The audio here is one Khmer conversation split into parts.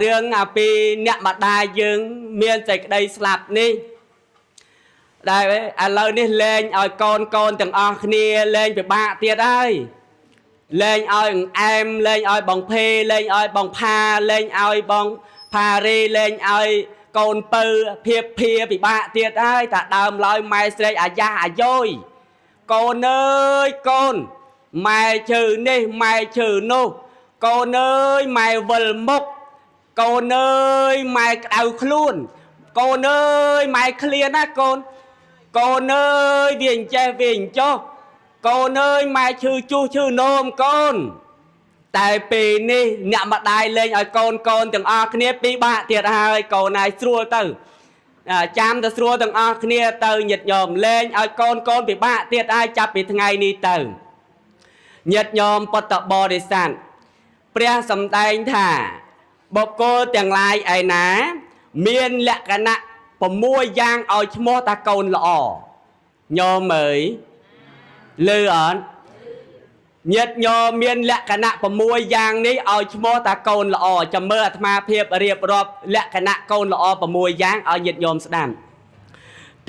រឿងអាពីអ្នកម្ដាយយើងមានសេចក្តីស្លាប់នេះដែលឥឡូវនេះលែងឲ្យកូនទាំងអស់គ្នាលែងពិបាកទៀតហើយលែងឲ្យអែមលែងឲ្យបងភេលែងឲ្យបងផាលែងឲ្យបងផារីលែងឲ្យកូនពៅភាពភាពិបាកទៀតហើយតាដើមឡើយម៉ែស្រីអាយ៉ាអាយ៉យកូនអើយកូនម៉ែជើនេះម៉ែជើនោះកូនអើយម៉ែវិលមុខកូនអើយម៉ែក្តៅខ្លួនកូនអើយម៉ែឃ្លានណាកូនកូនអើយវាអញ្ចេះវាអញ្ចោះកូនអើយម៉ែឈឺជុះឈឺនោមកូនតែពេលនេះអ្នកម្ដាយលែងឲ្យកូនទាំងអស់គ្នាពិបាកទៀតហើយកូនឯងស្រួលទៅចាំទៅស្រួលទាំងអស់គ្នាទៅញាតិញោមលែងឲ្យកូនពិបាកទៀតហើយចាប់ពីថ្ងៃនេះទៅញាតិញោមពុទ្ធបរិស័ទព្រះសម្ដែងថាបុគ្គលទាំងឡាយឯណាមានលក្ខណៈ6យ៉ាងឲ្យឈ្មោះថាកូនល្អញោមអើយលឺអត់ញាតិញោមមានលក្ខណៈ6យ៉ាងនេះឲ្យឈ្មោះថាកូនល្អចាំមើលអាត្មាភាពរៀបរាប់លក្ខណៈកូនល្អ6យ៉ាងឲ្យញាតិញោមស្ដាប់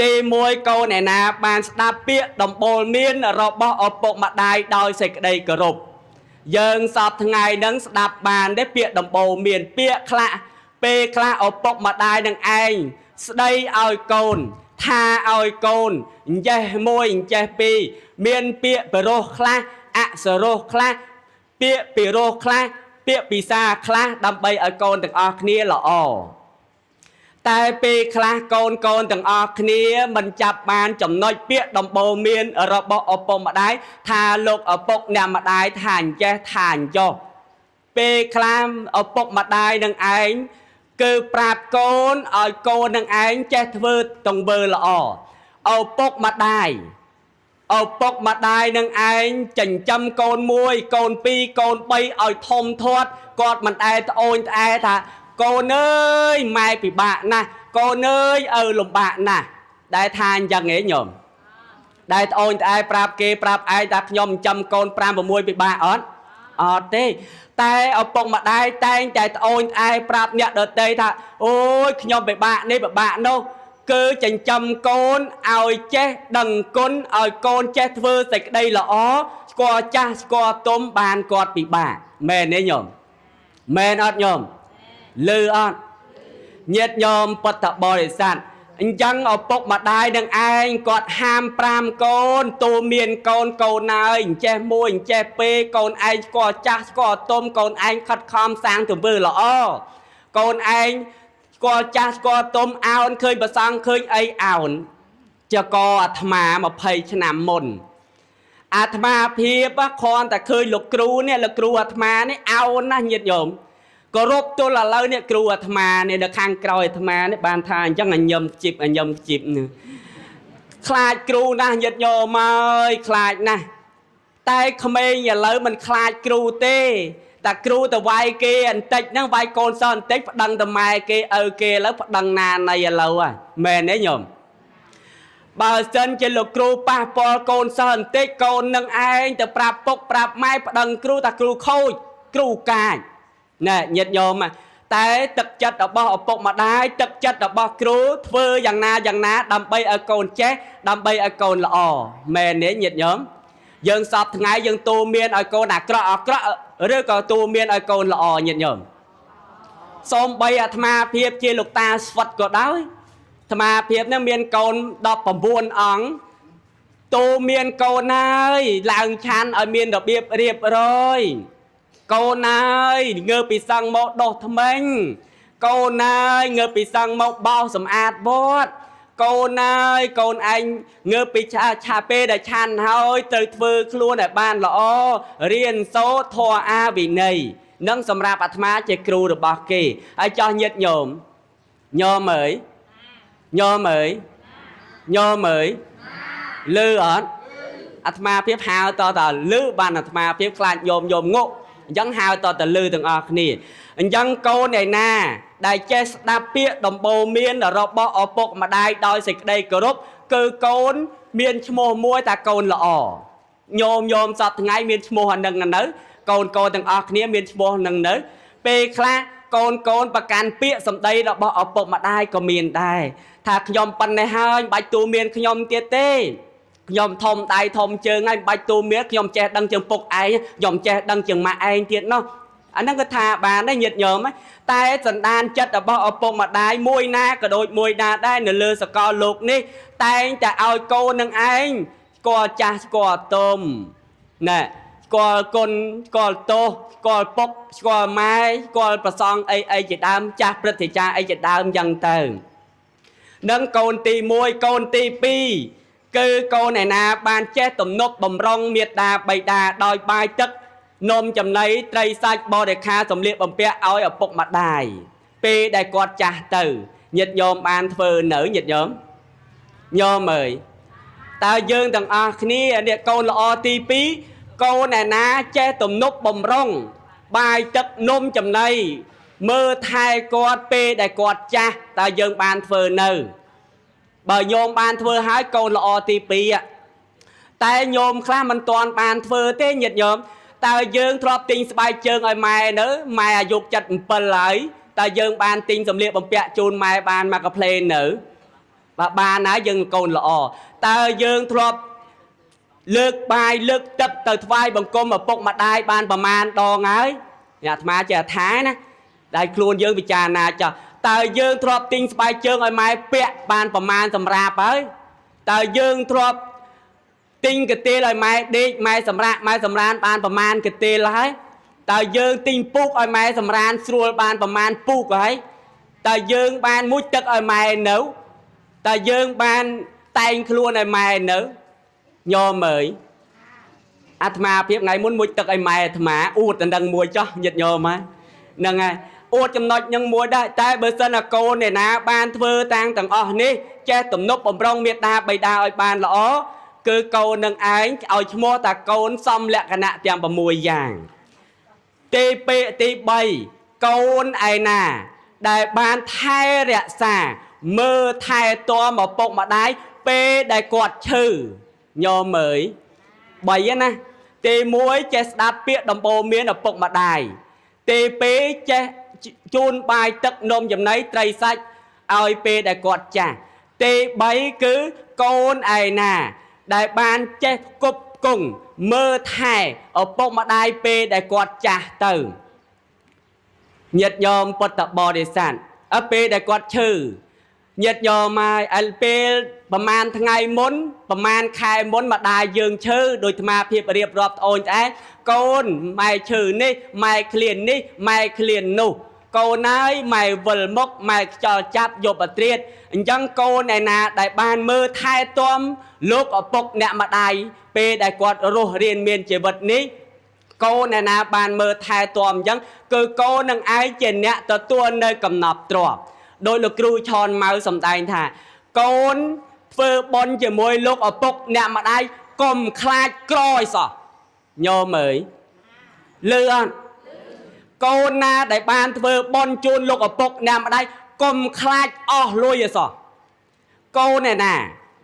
ទី1កូនឯណាបានស្ដាប់ពាក្យដំបូលមានរបស់ឪពុកម្ដាយដោយសេចក្តីគោរពយើងសពថ្ងៃហ្នឹងស្ដាប់បានទេពាក្យដំបូលមានពាក្យខ្លះពេលខ្លះឪពុកម្ដាយនឹងឯងស្ដីឲ្យកូនថាឲ្យកូនអញ្ចេះមួយអញ្ចេះពីរមានពាក្យពិរោះខ្លះអសរោះខ្លះពាក្យពិរោះខ្លះពាក្យពិសាខ្លះដើម្បីឲ្យកូនទាំងអស់គ្នាល្អតែពេលខ្លះកូនទាំងអស់គ្នាមិនចាប់បានចំណុចពាក្យដំបូលមានរបស់ឪពុកម្ដាយថាលោកឪពុកអ្នកម្ដាយថាអញ្ចេះថាអញ្ចោះពេលខ្លះឪពុកម្ដាយនឹងឯងគឺប្រាប់កូនឲ្យកូននឹងឯងចេះធ្វើទង្វើល្អឪពុកម្ដាយនឹងឯងចិញ្ចឹមកូន1កូន2កូន3ឲ្យធំធាត់គាត់មិនអែត្អូញត្អែថាកូនអើយម៉ែពិបាកណាស់កូនអើយឪលំបាកណាស់ដែលថាអញ្ចឹងឯងញោមដែលត្អូញត្អែប្រាប់គេប្រាប់ឯងថាខ្ញុំចិញ្ចឹមកូន5 6ពិបាកអត់ទេតែឪពុកម្ដាយតែងតែត្អូញត្អែប្រាប់អ្នកដទៃថាអូយខ្ញុំពិបាកនេះពិបាកនោះគឺចិញ្ចឹមកូនឲ្យចេះដឹងគុណឲ្យកូនចេះធ្វើសេចក្តីល្អស្គាល់ចាស់ស្គាល់ទុំបានគាត់ពិបាកមែនទេញោមមែនអត់ញោមលឺអត់ញាតិញោមពុទ្ធបរិស័ទអញ្ចឹងឪពុកម្ដាយនឹងឯងគាត់ហាម5កូនទូមានកូនហើយអញ្ចេះមួយអញ្ចេះពីរកូនឯងស្គាល់ចាស់ស្គាល់ទុំកូនឯងខិតខំសាងទង្វើល្អកូនឯងស្គាល់ចាស់ស្គាល់ទុំអោនឃើញប្រសងឃើញអីអោនចកអាត្មា20ឆ្នាំមុនអាត្មាភាពគ្រាន់តែឃើញលោកគ្រូនេះលោកគ្រូអាត្មានេះអោនណាស់ញាតិញោមគោរពទល់ឥឡូវនេះគ្រូអាត្មានេះនៅខាងក្រោយអាត្មានេះបានថាអញ្ចឹងអញញឹមជីបខ្លាចគ្រូណាស់ញាតិញោមអើយខ្លាចណាស់តែក្មេងឥឡូវមិនខ្លាចគ្រូទេតែគ្រូទៅវាយគេបន្តិចហ្នឹងវាយកូនសិស្សបន្តិចប្តឹងទៅម៉ែគេឪគេឥឡូវប្តឹងណាណៃឥឡូវហ่ะមែនទេញោមបើសិនជាលោកគ្រូប៉ះពាល់កូនសិស្សបន្តិចកូននឹងឯងទៅប្រាប់ពុកប្រាប់ម៉ែប្តឹងគ្រូថាគ្រូខូចគ្រូកាចណែញាតិញោមតែទឹកចិត្តរបស់ឪពុកម្ដាយទឹកចិត្តរបស់គ្រូធ្វើយ៉ាងណាដើម្បីឲ្យកូនចេះដើម្បីឲ្យកូនល្អមែនទេញាតិញោមយើងសពថ្ងៃយើងទូមានឲ្យកូនអាក្រក់ឬក៏ទូមានឲ្យកូនល្អញាតិញោមសូម្បីអាត្មាភាពជាលោកតាស្វិតក៏ដោយអាត្មាភាពនឹងមានកូន19អង្គទូមានកូនហើយឡើងឆាន់ឲ្យមានរបៀបរៀបរយកូនអើយងើបពីសឹងមកដោះថ្មិញកូនអើយងើបពីសឹងមកបោសសម្អាតវត្តកូនអើយកូនឯងងើបពីឆាពេលដែលឆាន់ហើយទៅធ្វើខ្លួនឲ្យបានល្អរៀនសូត្រធម៌អាវិន័យនឹងសម្រាប់អាត្មាជាគ្រូរបស់គេហើយចោះញាតិញោមអើយញោមអើយលឺអត់អាត្មាភាពហៅតលឺបានអាត្មាភាពខ្លាចញោមងក់អញ្ចឹងហៅតលឺទាំងអស់គ្នាអញ្ចឹងកូនឯណាដែលចេះស្ដាប់ពាក្យដំបូលមានរបស់ឪពុកម្ដាយដោយសេចក្តីគោរពគឺកូនមានឈ្មោះមួយថាកូនល្អញោមសពថ្ងៃមានឈ្មោះអានឹងនៅកូនទាំងអស់គ្នាមានឈ្មោះនឹងនៅពេលខ្លះ កូនប្រកាន់ពាក្យសម្ដីរបស់ឪពុកម្ដាយក៏មានដែរថាខ្ញុំប៉ុណ្ណេះហើយមិនបាច់ទូមានខ្ញុំទៀតទេខ្ញុំធំដៃធំជើងហើយមិនបាច់ទូមានខ្ញុំចេះដឹងជាងពុកឯងខ្ញុំចេះដឹងជាងម៉ាក់ឯងទៀតនោះអាហ្នឹងគឺថាបានដែរញាតិញោមតែសន្តានចិត្តរបស់ឪពុកម្ដាយមួយណាក៏ដូចមួយណាដែរនៅលើសកលលោកនេះតែងតែឲ្យកូននឹងឯងស្គាល់ចាស់ស្គាល់ទុំណែស្គាល់គុណស្គាល់ទោសស្គាល់ពុកស្គាល់ម៉ែស្គាល់ប្រសងអីជាដើមចាស់ព្រឹទ្ធាចារ្យអីជាដើមយ៉ាងទៅនឹងកូនទី1កូនទី2គឺកូនឯណាបានចេះទំនុកបំរុងមេត្តាបិតាដោយបាយទឹកនំចំណីត្រីសាច់បរិខាសម្លៀកបំពាក់ឲ្យឪពុកម្ដាយពេលដែលគាត់ចាស់ទៅញាតិញោមបានធ្វើនៅញាតិញោមញោមអើយតើយើងទាំងអស់គ្នានេះកូនល្អទី2កូនឯណាចេះទំនុកបំរុងបាយទឹកនំចំណីមើលថែគាត់ពេលដែលគាត់ចាស់តើយើងបានធ្វើនៅបើញោមបានធ្វើហើយកូនល្អទី2តែញោមខ្លះមិនទាន់បានធ្វើទេញាតិញោមតើយើងធ្លាប់ទិញស្បែកជើងឲ្យម៉ែនៅម៉ែអាយុ77ហើយតើយើងបានទិញសម្លៀកបំពាក់ជូនម៉ែបានមកកាផ្លេននៅបើបានហើយយើងកូនល្អតើយើងធ្លាប់លើកបាយលើកទឹកទៅថ្វាយបង្គំឪពុកម្ដាយបានប្រមាណដងហើយអាត្មាចេះថាណាដែលខ្លួនយើងពិចារណាចោះតើយើងធ្លាប់ទិញស្បែកជើងឲ្យម៉ែពាក់បានប្រមាណសម្រាប់ហើយតើយើងធ្លាប់ទិញកាទៀលឲ្យម៉ែដេកម៉ែសម្រាកម៉ែសម្រានបានប្រមាណកាទៀលហើយតើយើងទិញពូកឲ្យម៉ែសម្រានស្រួលបានប្រមាណពូកហើយតើយើងបានមុជទឹកឲ្យម៉ែនៅតើយើងបានតែងខ្លួនឲ្យម៉ែនៅញោមអើយអាត្មាភាពថ្ងៃមុនមុជទឹកឲ្យម៉ែអាត្មាអួតដណ្ដឹងមួយចោះញាតិញោមហ្នឹងហើយអួតចំណុចនឹងមួយដែរតែបើសិនណាកូនឯណាបានធ្វើតាំងទាំងអស់នេះចេះទំនុកបំរុងមេត្តាបិតាឲ្យបានល្អគឺកូននឹងឯងឲ្យឈ្មោះថាកូនសមលក្ខណៈទាំង6យ៉ាងទី3កូនឯណាដែលបានថែរក្សាមើលថែទាំឪពុកម្ដាយពេលដែលគាត់ឈឺញោមអើយ3ណាទី1ចេះស្ដាប់ពាក្យដំបូន្មានឪពុកម្ដាយទី2ចេះជូនបាយទឹកនំចំណីត្រីសាច់ឲ្យពេលដែលគាត់ចាស់ទី3គឺកូនឯណាដែលបានចេះគប់គង់មើលថែឪពុកម្ដាយពេលដែលគាត់ចាស់ទៅញាតិញោមពុទ្ធបរិស័ទពេលដែលគាត់ឈឺញាតិញោមឲ្យពេលប្រហែលថ្ងៃមុនប្រហែលខែមុនម្ដាយយើងឈឺដោយអាត្មាភាពរៀបរាប់ត្អូនត្អែកូនម៉ែឈឺនេះម៉ែឃ្លាននេះម៉ែឃ្លាននោះកូនហើយម៉ែវិលមុខម៉ែខ្យល់ចាប់យកបត្រៀតអញ្ចឹងកូនឯណាដែលបានមើលថែទាំលោកឪពុកអ្នកម្ដាយពេលដែលគាត់រស់រៀនមានជីវិតនេះកូនឯណាបានមើលថែទាំអញ្ចឹងគឺកូននឹងឯងជាអ្នកទទួលនៅកំណប់ទ្រព្យដោយលោកគ្រូឆនម៉ៅសម្ដែងថាកូនធ្វើបុណ្យជាមួយលោកឪពុកអ្នកម្ដាយកុំខ្លាចក្រឲ្យសោះញោមអើយលឺអត់កូនណាដែលបានធ្វើបុណ្យជូនលោកឪពុកអ្នកម្ដាយកុំខ្លាចអស់លុយឲ្យសោះកូនឯណា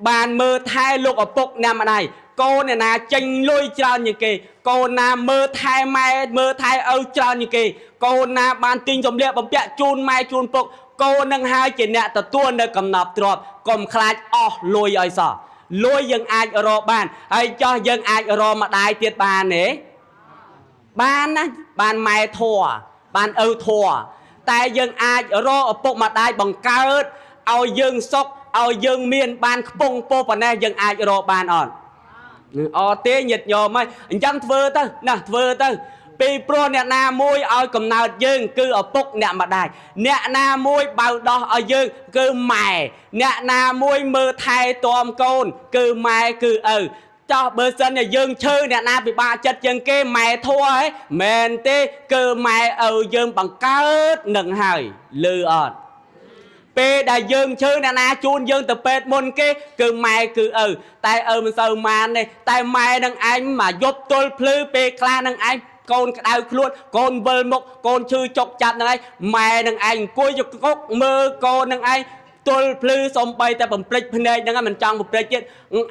បានមើលថែលោកឪពុកអ្នកម្ដាយកូនឯណាចេញលុយច្រើនជាងគេកូនណាមើលថែម៉ែមើលថែឪច្រើនជាងគេកូនណាបានទិញសម្លៀកបំពាក់ជូនម៉ែជូនពុកកូននឹងហើយជាអ្នកទទួលនៅកំណប់ទ្រព្យកុំខ្លាចអស់លុយឲ្យសោះលុយយើងអាចរកបានហើយចោះយើងអាចរកម្ដាយទៀតបានទេបានណាបានម៉ែធัวបានឪធัวតែយើងអាចរកឪពុកម្ដាយបង្កើតឲ្យយើងសុខឲ្យយើងមានបានខ្ពង់ពោប៉ុណ្ណេះយើងអាចរកបានអត់អត់ទេញាតិញោមហើយអញ្ចឹងធ្វើទៅណាធ្វើទៅពីព្រោះអ្នកណាមួយឲ្យកំណើតយើងគឺឪពុកអ្នកម្ដាយអ្នកណាមួយបៅដោះឲ្យយើងគឺម៉ែអ្នកណាមួយមើលថែទាំកូនគឺម៉ែគឺឪចោះបើសិនជាយើងឈឺអ្នកណាពិបាកចិត្តជាងគេម៉ែធัวហ៎មែនទេគឺម៉ែឪយើងបង្កើតនឹងហើយលឺអត់ពេលដែលយើងឈឺអ្នកណាជូនយើងទៅពេទ្យមុនគេគឺម៉ែគឺឪតែឪមិនសូវម៉ានទេតែម៉ែនឹងឯងមកយប់ទល់ភ្លឺពេលខ្លះនឹងឯងកូនក្តៅខ្លួនកូនវិលមុខកូនឈឺចុកចាប់នឹងឯងម៉ែនឹងឯងអង្គុយយកកុកមើលកូននឹងឯងទល់ភ្លឺសំបីតែបំភ្លេចភ្នែកហ្នឹងមិនចង់បំភ្លេចទៀត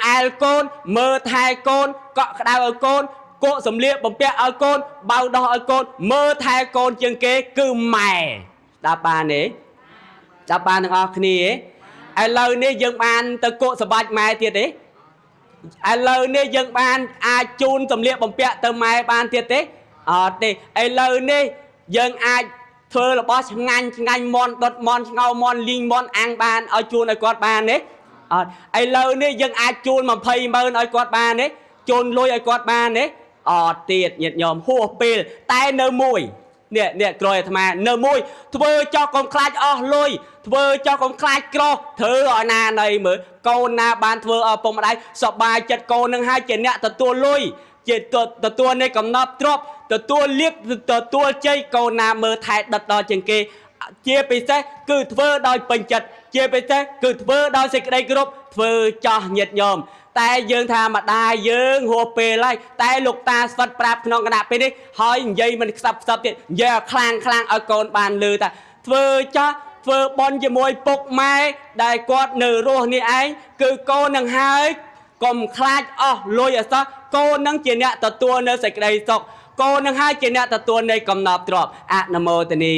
អែលកូនមើលថែកូនកក់ក្តៅឲ្យកូន គក់សំលៀកបំពាក់ឲ្យកូនបៅដោះឲ្យកូនមើលថែកូនជាងគេគឺម៉ែដាប់បានទេដាប់បានទាំងអស់គ្នាឥឡូវនេះយើងបានទៅគក់សបាច់ម៉ែទៀតទេឥឡូវនេះយើងបានអាចជូនសំលៀកបំពាក់ទៅម៉ែបានទៀតទេអត់ទេឥឡូវនេះយើងអាចធ្វើរបស់ឆ្ងាញ់មន់ដុតមន់ឆ្ងោមន់លីងមន់អាំងបានឲ្យជូនឲ្យគាត់បានទេអត់ឥឡូវនេះយើងអាចជូន200000ឲ្យគាត់បានទេជូនលុយឲ្យគាត់បានទេអត់ទៀតញាតិញោមហួសពេលតែនៅមួយនេះក្រោយអាត្មានៅមួយធ្វើចោះកុំខ្លាចអស់លុយធ្វើចោះកុំខ្លាចក្រធ្វើឲ្យណាណីមើលកូនណាបានធ្វើឲ្យពុកម្ដាយសប្បាយចិត្តកូននឹងហើយជាអ្នកទទួលលុយជាទទួលនៃកំណប់ទ្រព្យទទួលលៀបទទួលជ័យកូនណាមើលថែដិតដល់ជាងគេជាពិសេសគឺធ្វើដោយពេញចិត្តជាពិសេសគឺធ្វើដោយសេចក្តីគោរពធ្វើចោះញាតិញោមតែយើងថាម្ដាយយើងហួសពេលហើយតែលោកតាស្វិតប្រាប់ក្នុងគណៈពេលនេះហើយនិយាយមិនខ្សឹបទៀតនិយាយឲ្យខ្លាំងឲ្យកូនបានលឺថាធ្វើចោះធ្វើបន់ជាមួយពុកម៉ែដែលគាត់នៅរស់នេះឯងគឺកូននឹងហើយកុំខ្លាចអស់លុយអសោះកូននឹងជាអ្នកទទួលនៅសេចក្តីសុខកូននឹងហើយជាអ្នកទទួលនៃកំណប់ទ្រព្យអនុមោទនា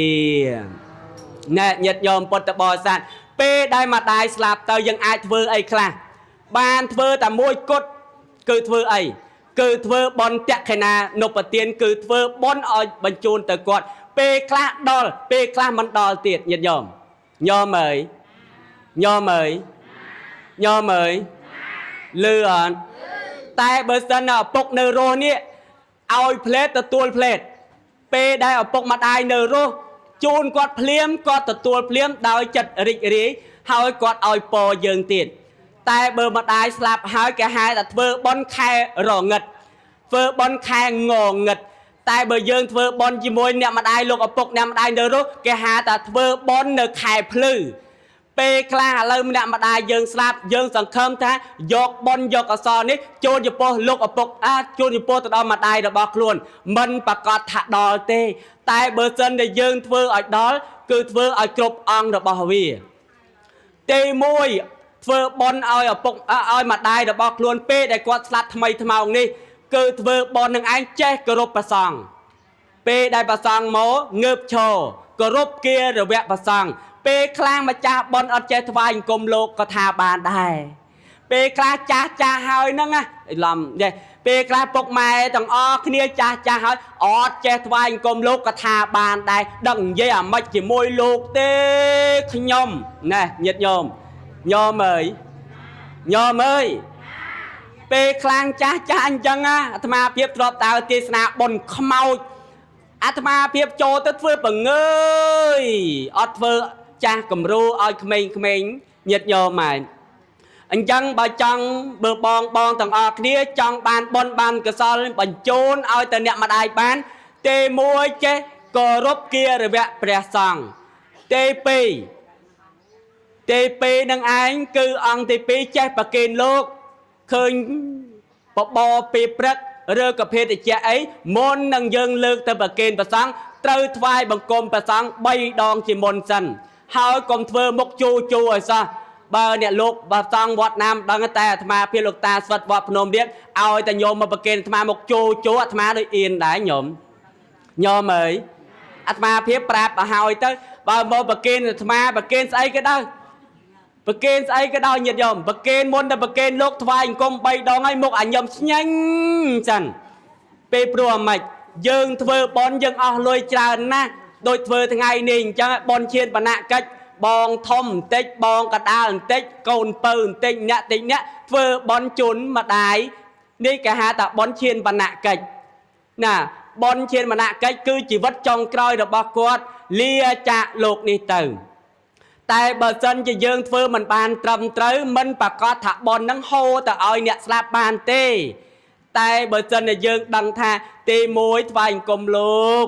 ណែញាតិញោមពុទ្ធបរិស័ទពេលដែលម្ដាយស្លាប់ទៅយើងអាចធ្វើអីខ្លះបានធ្វើតែមួយគត់គឺធ្វើអីគឺធ្វើបន់តក្កិណានុបទានគឺធ្វើបន់ឲ្យបញ្ជូនទៅគាត់ពេលខ្លះដល់ពេលខ្លះមិនដល់ទៀតញាតិញោមញោមអើយញោមអើយញោមអើយលឺអត់តែបើសិនឪពុកនៅរស់នេះឲ្យផ្លេតទទួលផ្លេតពេលដែលឪពុកម្ដាយនៅរស់ជូនគាត់ភ្លាមគាត់ទទួលភ្លាមដោយចិត្តរីករាយហើយគាត់ឲ្យពរយើងទៀតតែបើម្ដាយស្លាប់ហើយគេហៅថាធ្វើបន់ខែរងឹតធ្វើបន់ខែងងឹតតែបើយើងធ្វើបន់ជាមួយអ្នកម្ដាយលោកឪពុកអ្នកម្ដាយនៅរស់គេហៅថាធ្វើបន់នៅខែភ្លឺពេលខ្លះឥឡូវអ្នកម្ដាយយើងស្លាប់យើងសង្ឃឹមថាយកបន់យកកសលនេះចូលចំពោះលោកឪពុកចូលចំពោះទៅដល់ម្ដាយរបស់ខ្លួនមិនប្រកាសថាដល់ទេតែបើសិនតែយើងធ្វើឲ្យដល់គឺធ្វើឲ្យគ្រប់អង្គរបស់វាទី1ធ្វើបន់ឲ្យឪពុកឲ្យម្ដាយរបស់ខ្លួនពេលដែលគាត់ស្លាប់ថ្មីថ្មោងនេះគឺធ្វើបន់នឹងឯងចេះគោរពព្រះសង្ឃពេលដែលព្រះសង្ឃមកងើបឈរគោរពគារវៈព្រះសង្ឃពេលខ្លះម្ចាស់បន់អត់ចេះថ្វាយអង្គមលោកក៏ថាបានដែរពេលខ្លះចាស់ហើយហ្នឹងណាឡំទេពេលខ្លះពុកម៉ែទាំងអស់គ្នាចាស់ហើយអត់ចេះថ្វាយអង្គមលោកក៏ថាបានដែរដឹងនិយាយអាម៉េចជាមួយលោកទេខ្ញុំណែញាតិញោមញោមអើយញោមអើយពេលខ្លាំងចាស់អញ្ចឹងអាត្មាភាពទ្របតើទេសនាបុណ្យខ្មោចអាត្មាភាពចូលទៅធ្វើបង្ងើយអត់ធ្វើចាស់គំរូឲ្យក្មេងញាតិញោមម៉ែអញ្ចឹងបើចង់បើបងទាំងអស់គ្នាចង់បានបុណ្យបានកុសលបញ្ជូនឲ្យទៅអ្នកម្ដាយបានទី1ចេះគោរពគារវៈព្រះសង្ឃទី2នឹងឯងគឺអង្គទី2ចេះប្រគេនលោកឃើញបបរពីព្រឹកឬក៏ភេទជ្ជៈអីមុននឹងយើងលើកទៅប្រគេនព្រះសង្ឃត្រូវថ្វាយបង្គំព្រះសង្ឃ3ដងជាមុនសិនហើយកុំធ្វើមុខជូឲ្យសោះបើអ្នកលោកបើសង្ឃវត្តណាមដឹងតែអាត្មាភាពលោកតាស្វិតវត្តភ្នំរៀបឲ្យតែញោមមកប្រគេនអាត្មាមុខជូអាត្មាដូចអៀនដែរញោមអើយអាត្មាភាពប្រាប់ឲ្យហើយទៅបើមកប្រគេនអាត្មាប្រគេនស្អីក៏ដោយប្រគេនស្អីក៏ដោយញាតិញោមប្រគេនមុនតែប្រគេនលោកថ្វាយអង្គម3ដងហើយមុខអាញោមស្ញាញ់ចឹងពេលព្រោះអាម៉េចយើងធ្វើបន់យើងអស់លុយច្រើនណាស់ដូចធ្វើថ្ងៃនេះអញ្ចឹងបន់ឈានបណកិច្ចបងធំបន្តិចបងកដាលបន្តិចកូនពៅបន្តិចអ្នកតិចអ្នកធ្វើបន់ជូនម្ដាយនេះគេហៅថាបន់ឈានបណកិច្ចណាបន់ឈានបណកិច្ចគឺជីវិតចុងក្រោយរបស់គាត់លាចាកលោកនេះទៅតែបើសិនជាយើងធ្វើមិនបានត្រឹមត្រូវមិនប្រកាសថាបន់នឹងហូរទៅឲ្យអ្នកស្លាប់បានទេតែបើសិនជាយើងដឹងថាទី1ថ្វាយអង្គមលោក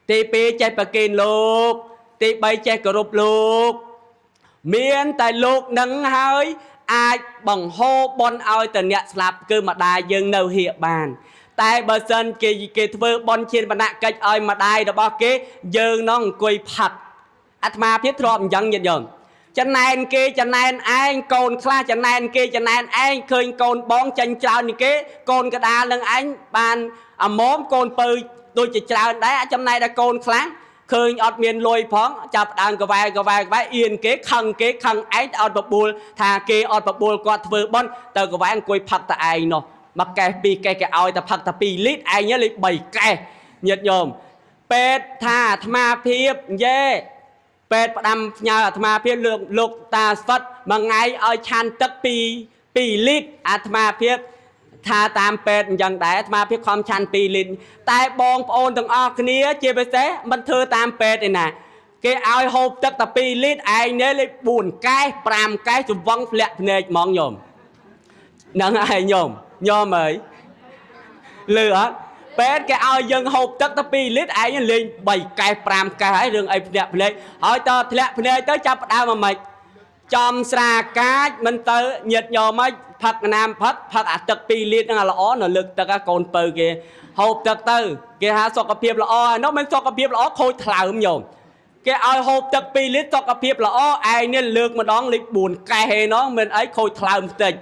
ទី2ចេះប្រគេនលោកទី3ចេះគោរពលោកមានតែលោកនឹងហើយអាចបង្ហូរបន់ឲ្យទៅអ្នកស្លាប់គឺម្ដាយយើងនៅហៀកបានតែបើសិនគេធ្វើបន់ឈានបណកិច្ចឲ្យម្ដាយរបស់គេយើងនឹងអង្គុយផឹកអាត្មាភាពធ្លាប់អញ្ចឹងញាតិញោម chẳng nàn kia chẳng nàn anh côn khla chẳng nàn kia chẳng nàn anh khơi côn bón chanh trao như kế côn cái đa lưng anh bàn móm côn pư tôi chỉ trao đấy trong này đã côn kháng khơi ọt miền lôi phóng chập đàn cái vai yên kế khăn ấy ọt bập bùn thà kế ọt bập bùn quạt vừa bon tờ cái vai anh quay phật tại ai nó mặc cái ao ta phật ta pi lít ai nhớ lít bảy cái nhiệt nhôm pet thà thma phiếp dê pet đâm nhờ thma phiếp lục ta phật mà ngay ở chan tắc pi lít thma phiếpทาตามเป็ดอย่างแต่มาเพื่อความชันปีลินแต่บองโอนถึงออกนี้เจ็บไปเสมันเธอตามเป็ดนี่นะแกเอาหอบตักตะปีลินไอ้เนี่ยเลยบุญไก่ปรามไก่จุวังเละเนยมองโยมนั่งไอ้โยมเอ๋ยเหลือเป็ดแกเอายังหอบตักตะปีลินไอ้เนี่ยเลยใบไก่ปรามไก่เรื่องไอ้เละเลยเอาต่อเละเลยtớiจับดาวมาใหม่จอมสระกาดมันเตอเหยียดโยมไหมผักน้ำผักอัดตักปีลิตนั่นละอ้อน่ะลึกตะกะโกนเปิดเกหอบตักเตอเกหาสกปรกละอ้อน้องมันสกปรกละอ้อโคตรถลายมโยมเกเอาหอบตักปีลิตสกปรกละอ้อไอเนี่ยเลือกมาดองลิบุญไก่น้องมันไอโคตรถลายมติด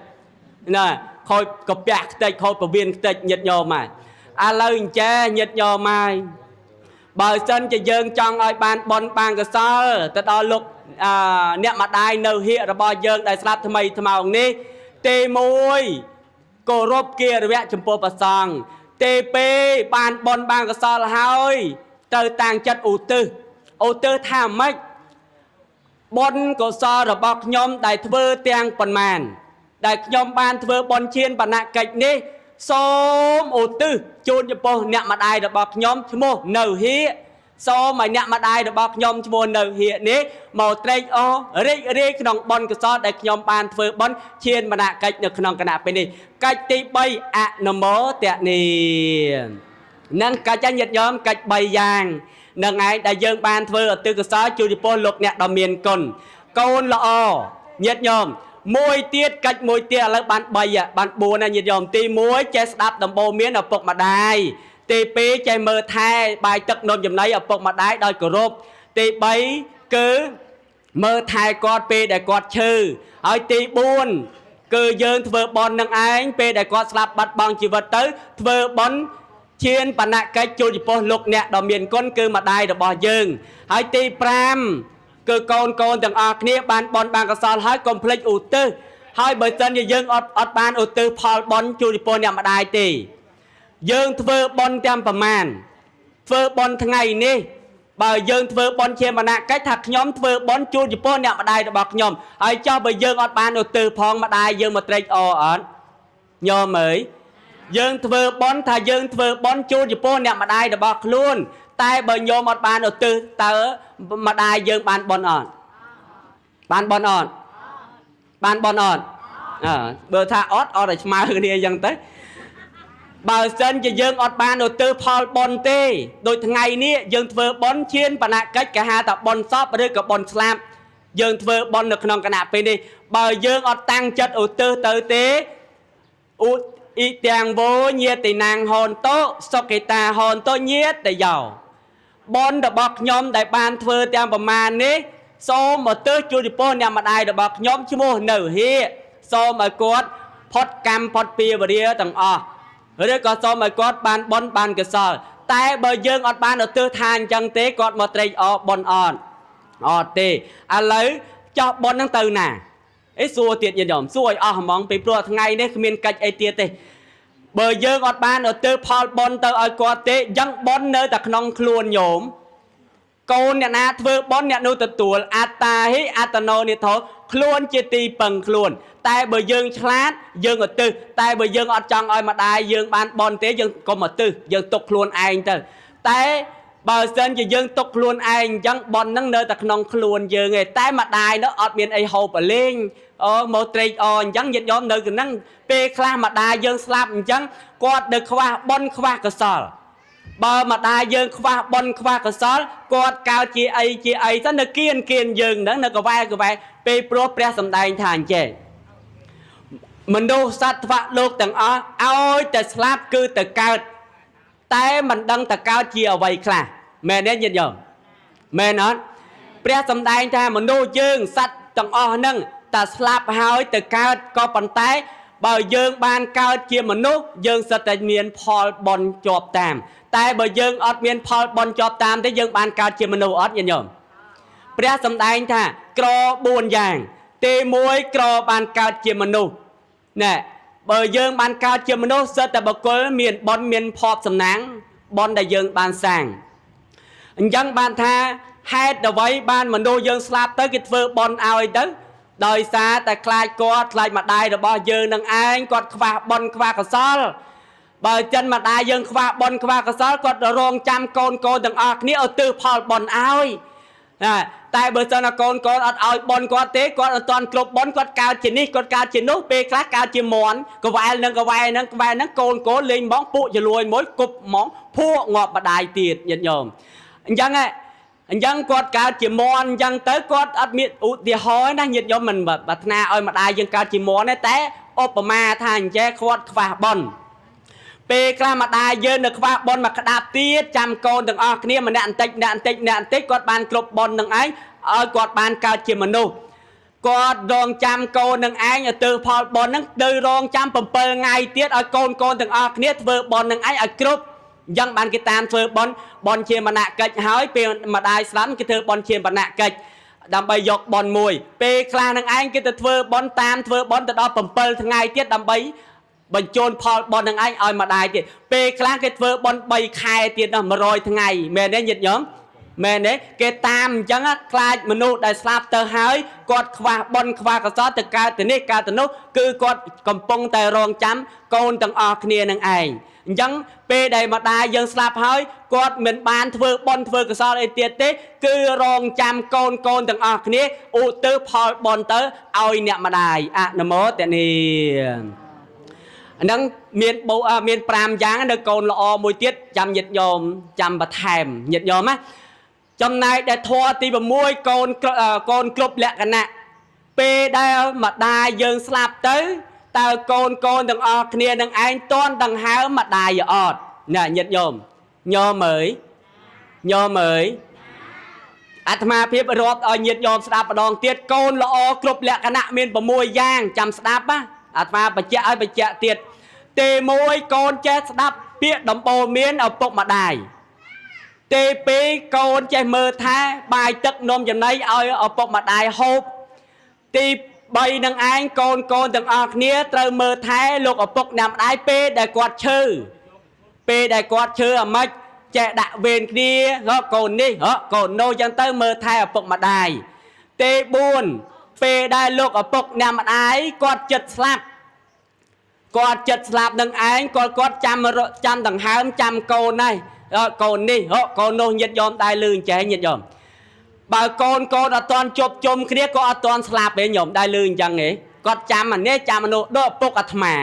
น่ะโคตรกบแปะติดโคตรประเวียนติดเหยียดโยมมาอะไรเจ้เหยียดโยมมาบางเส้นจะเยิงจังไอบานบอลบางกระซ้อแต่ตอนลุกเนี่ยมาได้เนื้อเหี้ยระบายเยิงได้สลับทำไมองนี้เตมวยโกรบเกียร์แวะจมโปปสังเตเปบานบอลบางกระซ้อหายเตอต่างจัดอุตทำไม่บอลกระซ้อระบอกยมได้ทเวเตียงปนแมนได้ยมบานทเวบอลเชียนปนักกิจนี้ส้มอุตจูนจมโปเนี่ยมาได้ระบอกยมชั่วโมงเนื้อเหี้ยโซมาเนี่ยมาได้ระบอกยมชั่วโมงเนื้อเหี้ยนี้หมอเตรโอเรียขนมบอลกระซ้อได้ยมบานทเวบอลเชียนปนักกิจเนี่ยขนมกระนาไปนี่กิจตีใบอะนโมเตนีนั่งกิจยัดยอมกิจใบยางนั่งไงได้ยังบานทเวตึกกระซ้อจูนจมโปลุกเนี่ยดอมเมียนกลโกนละอยัดยอมมวยเตี้ยกัดมวยเตี้ยแล้วบานใบอ่ะบานบัวนั่นยัดยอมตีมวยเจสดับดำโบเมียนเอาปกมาได้ตีปีใจมือแท้ใบตึกนนยำไหนเอาปกมาได้โดยกรบตีใบคือมือแท้กอดปีได้กอดชื่อเอาตีบุญคือยืนทเวบอลนั่งไอ้ปีได้กอดสลับบัดบางชีวิตตื้อทเวบอลเชียนปนักไก่จูจิโปลุกเนี่ยดอมเมียนก้นคือมาได้ดอกบอยืงเอาตีพรามคือโกนต่างออกเนี่ยบานบอลบางกระสอบให้คอมเพล็กอุตตึให้เบอร์เซนจะยืงอดบานอุตตึพอลบอลจูดิโปเนี่ยมาได้ตียืงทเวบอลเต็มประมาณทเวบอลทั้งไงนี่เบอร์ยืงทเวบอลเชียร์มานะไก่ถักย้อมทเวบอลจูดิโปเนี่ยมาได้บอกย้อมให้เจ้าเบอร์ยืงอดบานอุตตึพองมาได้ยืงมาเตะออ่อนย้อมเหมยยืงทเวบอลถ้ายืงทเวบอลจูดิโปเนี่ยมาได้บอกล้วนแต่เบอร์โยมอดบานอุตตึเตอมาได้ยืงบานบอลอ่อนบานบอลอ่อนเบอร์ท่าออดอะไรมาคือเนี่ยยังเต้เบอร์เซนจะยืงอดบานอุตตึพอลบอลเต้โดยทั้งไงนี้ยืงทเวบอลเชียนปนักกิจกะหาแต่บอลซอฟไปด้วยกับบอลสลามยืงทเวบอลในขนมกระนาเป็นนี่เบอร์ยืงอดตั้งจัดอุตตึเตอเต้อีเตียงโบเงียตินางฮอนโตสกิตาฮอนโตเงียแต่ยาวบอลดอกบอกยอมได้บานเธอเตียงประมาณนี้โซมเตอร์จูดิโปเนี่ยมาได้ดอกบอกยอมชั่วโมงหนึ่งเฮียโซมกอดพอดกรรมพอดปีบริเวณต่างอเรื่องก็โซมกอดบานบอลบานกระสอบแต่เบอร์ยืงอดบานเตอร์ทานจังเตะกอดมาเตะบอลอ่อนเตะอะไรเจาะบอลตั้งตื่นน่ะไอ้สัวเตียดยันยอมสัวมองไปปลวกไงเนี่ยคือมีนกัดไอเตียเตเบอร์เยอะอดบานเตอพอลบอลเตอไอกอเตยังบอลเนอแต่ขนมคลวนโยมโกนเนี่ยนะเธอบอลเนี่ยนูตัวอัตตาฮิอัตโนเนี่ยทอคลวนเจตีปังคลวนแต่เบอร์ยืงชลาดยืงอดตือแต่เบอร์ยืงอดจังไอมาได้ยืงบานบอลเตยืงก็มาตือยืงตกคลวนไอเตอแต่เบอร์เซนจะยืงตกคลวนไอยังบอลนั่งเนอแต่ขนมคลวนยืงไงแต่มาได้เนาะอดเมียนไอโฮปะเล่งโมเตรยังยัดย้อมเดินกันนั่งเปคลามาได้ยังสลับยังกอดเด็กขวาบอลขวากระสอลบอมาได้ยังขวาบอลขวากระสอลกอดกาวจีไอท่านนักเกียนยังนั่งนักกวายเปโปรเปรสมได้ทานเจมันดูสัตว์โลกต่างเอาแต่สลับคือแต่กาวแต่มันดังแต่กาวจีเอาไว้คลาแม่เนี่ยยัดย้อมแม่นั้นเปรสมได้ทานมันดูยังสัตว์ ទាំងអស់ហ្នឹងតែស្លាប់ហើយទៅកើតក៏ប៉ុន្តែបើយើងបានកើតជាមនុស្សយើងសិតតែមានផលបុណ្យជាប់តាមតែបើយើងអត់មានផលបុណ្យជាប់តាមទេយើងបានកើតជាមនុស្សអត់ញាតិញោមព្រះសម្ដែងថាក្រ4យ៉ាងទី1ក្របានកើតជាមនុស្សណែបើយើងបានកើតជាមនុស្សសិតតែបុគ្គលមានបុណ្យមានភ័ព្វសំណាងបុណ្យដែលយើងបានសាងអញ្ចឹងបានថាហេតុអ្វីបានមនុស្សយើងស្លាប់ទៅគេធ្វើបុណ្យឲ្យទៅដោយសារតែខ្លាចគាត់ខ្លាចម្ដាយរបស់យើងនឹងឯងគាត់ខ្វះបុណ្យខ្វះកុសលបើចិនម្ដាយយើងខ្វះបុណ្យខ្វះកុសលគាត់រងចាំកូនទាំងអស់គ្នាឲ្យទើផលបុណ្យឲ្យតែបើសិនតែកូនអត់ឲ្យបុណ្យគាត់ទេគាត់អត់ទាន់គ្រប់បុណ្យគាត់កើតជានេះគាត់កើតជានោះពេលខ្លះកើតជាមន់កវ៉ែលនឹងកវ៉ែហ្នឹងក្បែរហ្នឹងកូនលេងហ្មងពួកចលួយមួយគប់ហ្មងភក់ងាប់ម្ដាយទៀតញាតិញោមអញ្ចឹងគាត់កើតជាមន់អញ្ចឹងទៅគាត់អត់មានឧទាហរណ៍ណាញាតិញោមមិនប្រាថ្នាឲ្យម្ដាយយើងកើតជាមន់ទេតែឧបមាថាអញ្ចេះគាត់ខ្វះបុណ្យពេលខ្លះម្ដាយយើងនៅខ្វះបុណ្យមកក្តាប់ទៀតចាំកូនទាំងអស់គ្នាម្នាក់បន្តិចគាត់បានគ្រប់បុណ្យនឹងឯងឲ្យគាត់បានកើតជាមនុស្សគាត់រងចាំកូននឹងឯងឲ្យទើផលបុណ្យនឹងទៅរងចាំ7ថ្ងៃទៀតឲ្យកូនទាំងអស់គ្នាធ្វើបុណ្យនឹងឯងឲ្យគ្រប់អញ្ចឹងបានគេតាមធ្វើបុណ្យជាមនកិច្ចហើយពេលម្ដាយស្លាប់គេធ្វើបុណ្យជាមនកិច្ចដើម្បីយកបុណ្យមួយពេលខ្លះនឹងឯងគេទៅធ្វើបុណ្យតាមធ្វើបុណ្យទៅដល់7ថ្ងៃទៀតដើម្បីបញ្ជូនផលបុណ្យនឹងឯងឲ្យម្ដាយទៀតពេលខ្លះគេធ្វើបុណ្យ3ខែទៀតដល់100ថ្ងៃមែនទេញាតិញោមមែនទេគេតាមអញ្ចឹងខ្លាចមនុស្សដែលស្លាប់ទៅហើយគាត់ខ្វះបុណ្យខ្វះកុសលទៅកើតទៅនេះកើតទៅនោះគឺគាត់កំពុងតែរងចាំកូនទាំងអស់គ្នានឹងឯងអញ្ចឹងពេលដែលម្ដាយយើងស្លាប់ហើយគាត់មិនបានធ្វើបុណ្យធ្វើកុសលអីទៀតទេគឺរងចាំកូនទាំងអស់គ្នាឧទ្ទិសផលបុណ្យទៅឲ្យអ្នកម្ដាយអនុមោទនាអាហ្នឹងមាន5យ៉ាងនៅកូនល្អមួយទៀតចាំញាតិញោមចាំបន្ថែមញាតិញោមណាចំណែកដែលធម៌ទី6កូនគ្រប់លក្ខណៈពេលដែលម្ដាយយើងស្លាប់ទៅតើកូនទាំងអស់គ្នានឹងឯងតន់ដង្ហើមម្ដាយអត់ណាញាតិញោមញោមអើយអាត្មាភាពរាប់ឲ្យញាតិញោមស្ដាប់ម្ដងទៀតកូនល្អគ្រប់លក្ខណៈមាន6យ៉ាងចាំស្ដាប់ណាអាត្មាបញ្ជាក់ទៀតទី1កូនចេះស្ដាប់ពាក្យដំបូន្មានឪពុកម្ដាយទី2កូនចេះមើលថែបាយទឹកនំចំណីឲ្យឪពុកម្ដាយហូបទី3នឹងឯងកូនទាំងអស់គ្នាត្រូវមើលថែលោកឪពុកអ្នកម្ដាយពេលដែលគាត់ឈឺអាម៉េចចេះដាក់វេនគ្នាកូននេះកូននោះចឹងទៅមើលថែឪពុកម្ដាយទី4ពេលដែលលោកឪពុកអ្នកម្ដាយគាត់ចិត្តស្លាប់នឹងឯងគាត់ចាំដង្ហើមចាំកូនហើយកូននេះកូននោះញាតិញោមដែរលឺអញ្ចឹងញាតិញោមបើកូនអត់ទាន់ជប់ជុំគ្នាក៏អត់ទាន់ស្លាប់ទេញោមដែរលឺអញ្ចឹងឯងគាត់ចាំអានេះចាំមនុស្សដូចឪពុកអាត្មា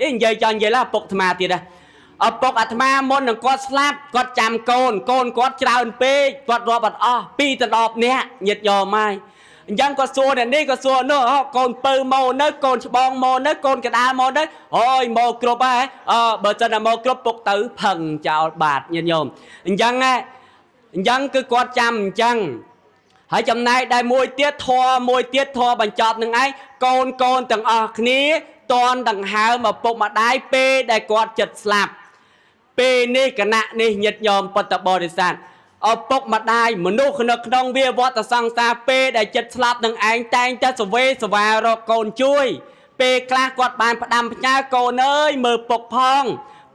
និយាយចង់និយាយឡាឪពុកអាត្មាទៀតណាឪពុកអាត្មាមុននឹងគាត់ស្លាប់គាត់ចាំកូនគាត់ច្រើនពេកគាត់រាប់អត់អស់2ទៅ10នាក់ញាតិញោមហើយអញ្ចឹងគាត់សួរអ្នកនេះគាត់សួរនោះកូនពៅមកនៅកូនច្បងមកនៅកូនកដាលមកនៅអូយមកគ្រប់ហើយបើសិនតែមកគ្រប់ពុកទៅផឹងចោលបាតញាតិញោមអញ្ចឹងគឺគាត់ចាំអញ្ចឹងហើយចំណែកដែលមួយទៀតធម៌បញ្ចប់នឹងឯងកូនទាំងអស់គ្នាតន់ដង្ហើមឪពុកម្ដាយពេលដែលគាត់ចិត្តស្លាប់ពេលនេះគណៈនេះញាតិញោមពុទ្ធបរិស័ទឪពុកម្ដាយមនុស្សនៅក្នុងវាវត្តសង្សារពេលដែលចិត្តស្លាប់នឹងឯងតែងតែសវេសវារកកូនជួយពេលខ្លះគាត់បានផ្ដាំផ្ញើកូនអើយមើលពុកផង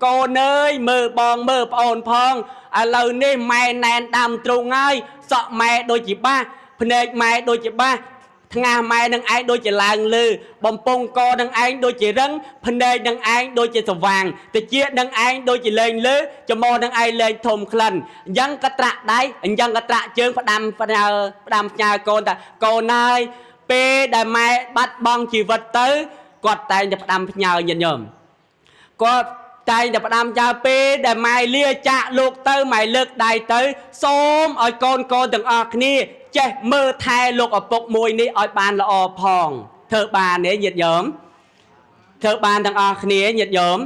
កូនអើយមើលបងមើលប្អូនផងឥឡូវនេះម៉ែណែនដាំទ្រូងហើយសក់ម៉ែដូចជាបាសភ្នែកម៉ែដូចជាបាសថ្ងាសម៉ែនឹងឯងដូចជាឡើងលើបំពង់កនឹងឯងដូចជារឹងភ្នែកនឹងឯងដូចជាស្វាងតិចនឹងឯងដូចជាលែងលើច្រមុះនឹងឯងលែងធំក្លិនអញ្ចឹងក៏ត្រាក់ដៃអញ្ចឹងក៏ត្រាក់ជើងផ្ដាំផ្ញើកូនថាកូនហើយពេលដែលម៉ែបាត់បង់ជីវិតទៅគាត់តែងតែផ្ដាំផ្ញើញាតិញោមគាត់តែងតែផ្ដាំចោលពេលដែលម៉ែលាចាក់លោកទៅម៉ែលើកដៃទៅសូមឲ្យកូនទាំងអស់គ្នាចេះមើលថែលោកឪពុកមួយនេះឲ្យបានល្អផងធ្វើបានទេញាតិញោមធ្វើបានទាំងអស់គ្នាញាតិញោម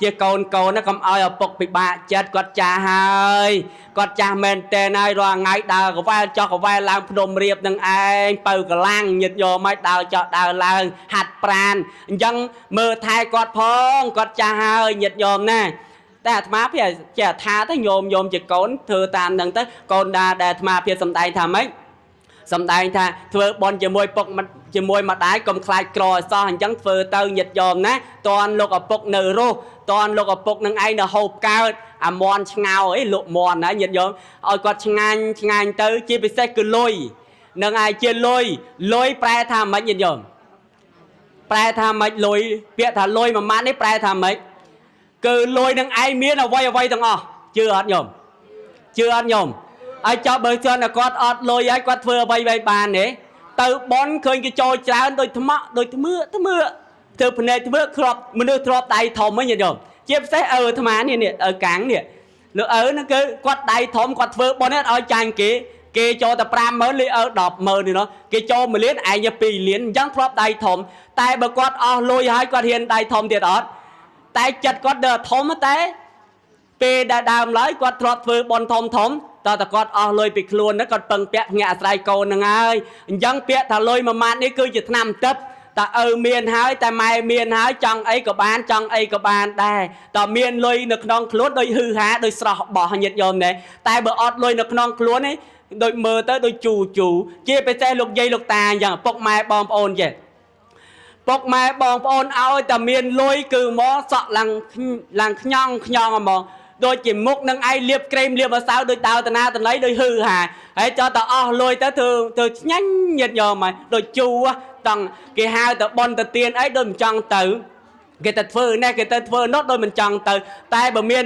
ជាកូនកូនណាកុំឲ្យឪពុកពិបាកចិត្តគាត់ចាស់ហើយគាត់ចាស់មែនតើហើយរាល់ថ្ងៃដើរកវ៉ែលចុះកវ៉ែលឡើងភ្នំរៀបនឹងឯងបើកលាំងញាតយកមកដើរចុះដើរឡើងហាត់ប្រាណអញ្ចឹងមើលថែគាត់ផងគាត់ចាស់ហើយញាតយកណាតែអាត្មាភាពជាថាទៅញោមជាកូនធ្វើតាមនឹងទៅកូនដែលអាត្មាភាពសំដែងថាម៉េចសំដែងថាធ្វើបន់ជាមួយពុកជាមួយម្ដាយកុំខ្លាចក្រសោះអញ្ចឹងធ្វើទៅញាតយកណាតនលោកឪពុកនៅរស់តនលោកឪពុកនឹងឯងនៅហូបកើតអាមន់ឆ្ងោអីលក់មន់ណាញាតយកឲ្យគាត់ឆ្ងាញ់ទៅជាពិសេសគឺលុយនឹងឯងជាលុយប្រែថាម៉េចញាតយកប្រែថាម៉េចលុយពាក្យថាលុយមួយម៉ាត់នេះប្រែថាម៉េចគឺលុយនឹងឯងមានអ្វីទាំងអស់ជឿអត់ញោមជឿអត់ញោមឲ្យចោលបើជឿតែគាត់អត់លុយហើយគាត់ធ្វើអ្វីបានទេទៅបនឃើញគេចូលច្រើនដូចថ្មក់ដូចធ្មើធ្វើភ្នែកធ្វើគ្រាប់មនុស្សធ្រាប់ដៃធំហ្នឹងញាតិញោមជាពិសេសអាត្មានេះឪកាំងនេះលោកហ្នឹងគឺគាត់ដៃធំគាត់ធ្វើបននេះឲ្យចាញ់គេចូលតែ 50000 លី100000នេះណោះគេចូល1លានឯង2លានអញ្ចឹងធ្រាប់ដៃធំតែបើគាត់អស់លុយហើយគាត់ហ៊ានដៃធំទៀតអត់តែចិត្តគាត់ដើរធំតែពេលដែលដើមឡើយគាត់ធ្លាប់ធ្វើបនធំតើតើគាត់អស់លុយពីខ្លួនហ្នឹងគាត់ពឹងពាក់ភ្ញាក់អាស្រ័យកូនហ្នឹងហើយអញ្ចឹងពាក្យថាលុយមួយម៉ាត់នេះគឺជាថ្នាំទឹកតែឪមានហើយតែម៉ែមានហើយចង់អីក៏បានចង់អីក៏បានដែរតើមានលុយនៅក្នុងខ្លួនដូចហឺហាដូចស្រស់បោះញាតិញោមដែរតែបើអត់លុយនៅក្នុងខ្លួននេះដូចមើលទៅដូចជូជាពិសេសលោកយាយលោកតាអញ្ចឹងពុកម៉ែបងប្អូនចេះពុកម៉ែបងប្អូនឲ្យតែមានលុយគឺមកសក់ឡើងខ្ញងហ្មងដូចជាមុខនឹងឯងលាបក្រែមលាបម្សៅដូចដើរតាណាតណៃដូចហឺហាហើយចោលតែអស់លុយទៅធ្វើឆ្ញាញ់ញាតយកមកដូចជូតង់គេហៅទៅបនទៅទៀនអីដូចមិនចង់ទៅគេទៅធ្វើនេះគេទៅធ្វើនោះដូចមិនចង់ទៅតែបើមាន